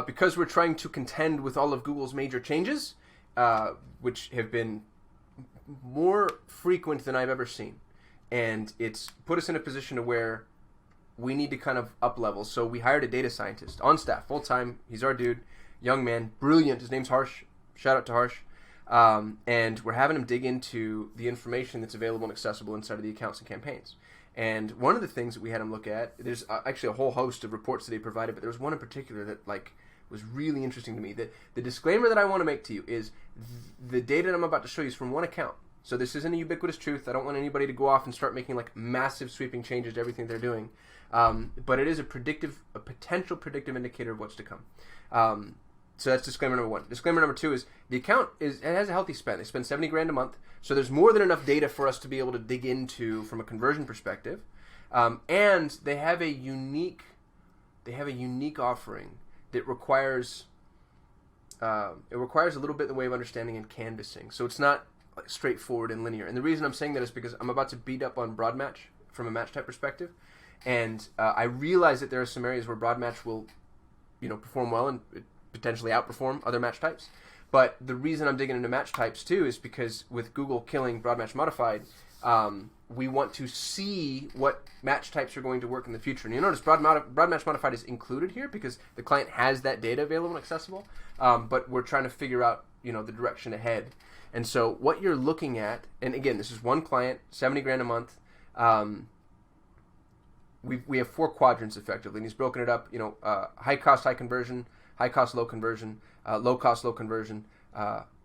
because we're trying to contend with all of Google's major changes, which have been more frequent than I've ever seen. And it's put us in a position to where we need to kind of up level. So we hired a data scientist on staff, full time. He's our dude, young man, brilliant. His name's Harsh. Shout out to Harsh. And we're having him dig into the information that's available and accessible inside of the accounts and campaigns. And one of the things that we had him look at, there's actually a whole host of reports that he provided, but there was one in particular that was really interesting to me. The disclaimer that I want to make to you is the data that I'm about to show you is from one account. So this isn't a ubiquitous truth. I don't want anybody to go off and start making massive sweeping changes to everything they're doing. But it is a potential predictive indicator of what's to come. So that's disclaimer number one. Disclaimer number two is the account it has a healthy spend. They spend $70,000 a month, so there's more than enough data for us to be able to dig into from a conversion perspective. And they have a unique offering that requires a little bit in the way of understanding and canvassing. So it's not straightforward and linear. And the reason I'm saying that is because I'm about to beat up on broad match from a match type perspective, and I realize that there are some areas where broad match will, perform well and potentially outperform other match types. But the reason I'm digging into match types too is because with Google killing broad match modified, we want to see what match types are going to work in the future. And you notice broad match modified is included here because the client has that data available and accessible. But we're trying to figure out the direction ahead. And so what you're looking at, and again, this is one client, $70,000 a month. We have 4 quadrants effectively, and he's broken it up. High cost, high conversion, high cost, low conversion, low cost, low conversion,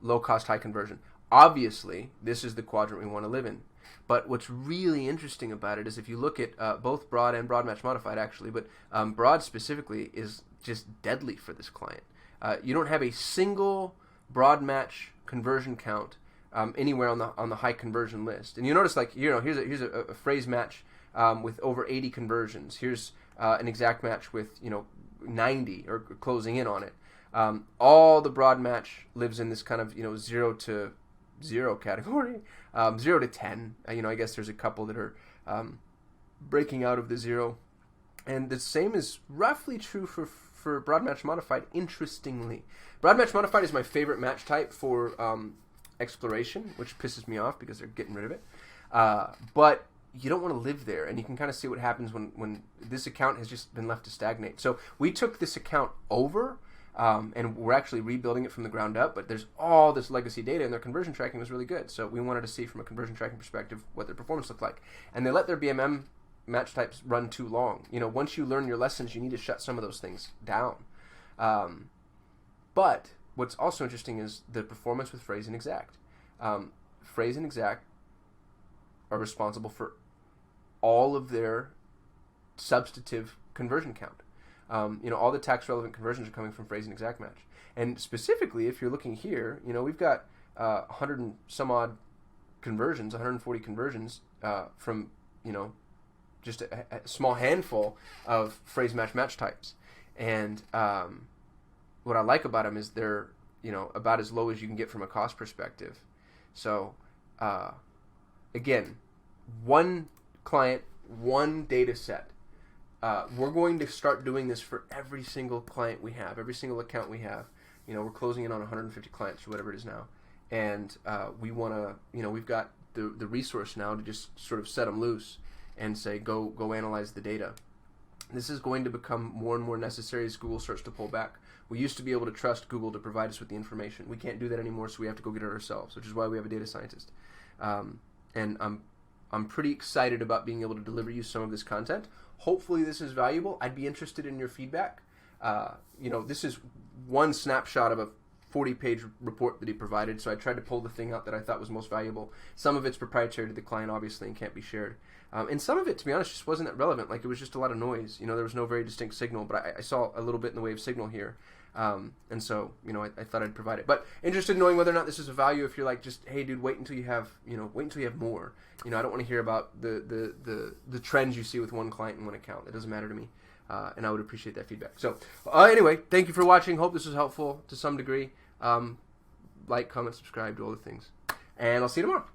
low cost, high conversion. Obviously, this is the quadrant we want to live in. But what's really interesting about it is if you look at both broad and broad match modified, actually, but broad specifically is just deadly for this client. You don't have a single broad match conversion count anywhere on the high conversion list. And you notice, here's a phrase match with over 80 conversions. Here's an exact match with 90 or closing in on it. All the broad match lives in this kind of 0 to 0 category, 0 to 10. I guess there's a couple that are breaking out of the 0, and the same is roughly true for broad match modified. Interestingly, broad match modified is my favorite match type for exploration, which pisses me off because they're getting rid of it. But you don't want to live there, and you can kind of see what happens when this account has just been left to stagnate. So we took this account over, and we're actually rebuilding it from the ground up, but there's all this legacy data, and their conversion tracking was really good. So we wanted to see from a conversion tracking perspective what their performance looked like. And they let their BMM match types run too long. Once you learn your lessons, you need to shut some of those things down. But what's also interesting is the performance with phrase and exact. Phrase and exact are responsible for all of their substantive conversion count. All the tax relevant conversions are coming from phrase and exact match. And specifically, if you're looking here, we've got 100 and some odd conversions, 140 conversions from, just a small handful of phrase match types. And what I like about them is they're, about as low as you can get from a cost perspective. So, again, one client, one data set. We're going to start doing this for every single client we have, every single account we have. We're closing in on 150 clients or whatever it is now. And we want to, we've got the resource now to just sort of set them loose and say, go analyze the data. This is going to become more and more necessary as Google starts to pull back. We used to be able to trust Google to provide us with the information. We can't do that anymore, so we have to go get it ourselves, which is why we have a data scientist. And I'm pretty excited about being able to deliver you some of this content. Hopefully this is valuable. I'd be interested in your feedback. This is one snapshot of a 40-page report that he provided, so I tried to pull the thing out that I thought was most valuable. Some of it's proprietary to the client, obviously, and can't be shared. And some of it, to be honest, just wasn't that relevant. It was just a lot of noise. There was no very distinct signal, but I saw a little bit in the way of signal here. And so, I thought I'd provide it. But interested in knowing whether or not this is of value. If you're like, just, hey, dude, wait until you have more. I don't want to hear about the trends you see with one client and one account. It doesn't matter to me. And I would appreciate that feedback. So, anyway, thank you for watching. Hope this was helpful to some degree. Like, comment, subscribe, do all the things. And I'll see you tomorrow.